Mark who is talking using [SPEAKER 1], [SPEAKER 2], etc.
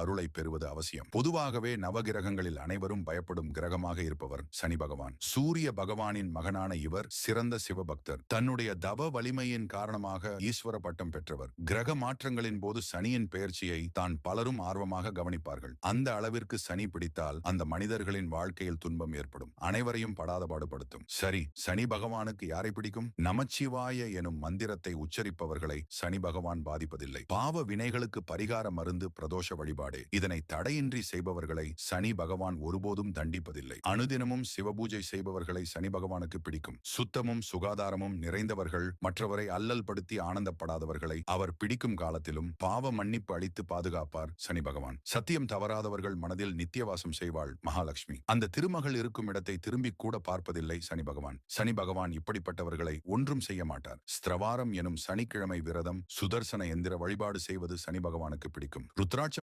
[SPEAKER 1] அருளை பெறுவது அவசியம். பொதுவாகவே நவகிரகங்களில் அனைவரும் பயப்படும் கிரகமாக இருப்பவர் சனி பகவான். சூரிய பகவானின் மகனான இவர் சிறந்த சிவபக்தர். தன்னுடைய தவ வலிமையின் காரணமாக ஈஸ்வர பட்டம் பெற்றவர். கிரக மாற்றங்களின் போது சனியின் பெயர்ச்சியை தான் பலரும் ஆர்வமாக கவனிப்பார்கள். அந்த அளவிற்கு சனி பிடித்தால் அந்த மனிதர்களின் வாழ்க்கையில் துன்பம் ஏற்படும், அனைவரையும் படாத பாடுபடுத்தும். சரி, சனி பகவானுக்கு யாரை பிடிக்கும்? நமச்சிவாய எனும் மந்திரத்தை உச்சரிப்பவர்களை சனி பகவான் பாதிப்பதில்லை. பாவ வினைகளுக்கு பரிகார மருந்து பிரதோஷ வழிபாடு. இதனை தடையின்றி செய்பவர்களை சனி பகவான் ஒருபோதும் தண்டிப்பதில்லை. அனுதினமும் சிவபூஜை செய்பவர்களை சனி பகவானுக்கு பிடிக்கும். சுத்தமும் சுகாதாரமும் நிறைந்தவர்கள், மற்றவரை அல்லல் படுத்தி ஆனந்தப்படாதவர்களை அவர் பிடிக்கும் காலத்திலும் பாவ மன்னிப்பு அளித்து பாதுகாப்பார் சனி பகவான். சத்தியம் தவறாதவர்கள் மனதில் நித்தியவாசம் செய்வாள் மகாலட்சுமி. அந்த திருமகள் இருக்கும் இடத்தை திரும்பி கூட பார்ப்பதில்லை சனி பகவான். சனி பகவான் இப்படிப்பட்டவர்களை ஒன்றும் செய்ய மாட்டார். ஸ்திரவாரம் எனும் சனிக்கிழமை விரதம், சுதர்சன எந்திர வழிபாடு செய்வது சனி பகவானுக்கு பிடிக்கும். ருத்ராட்ச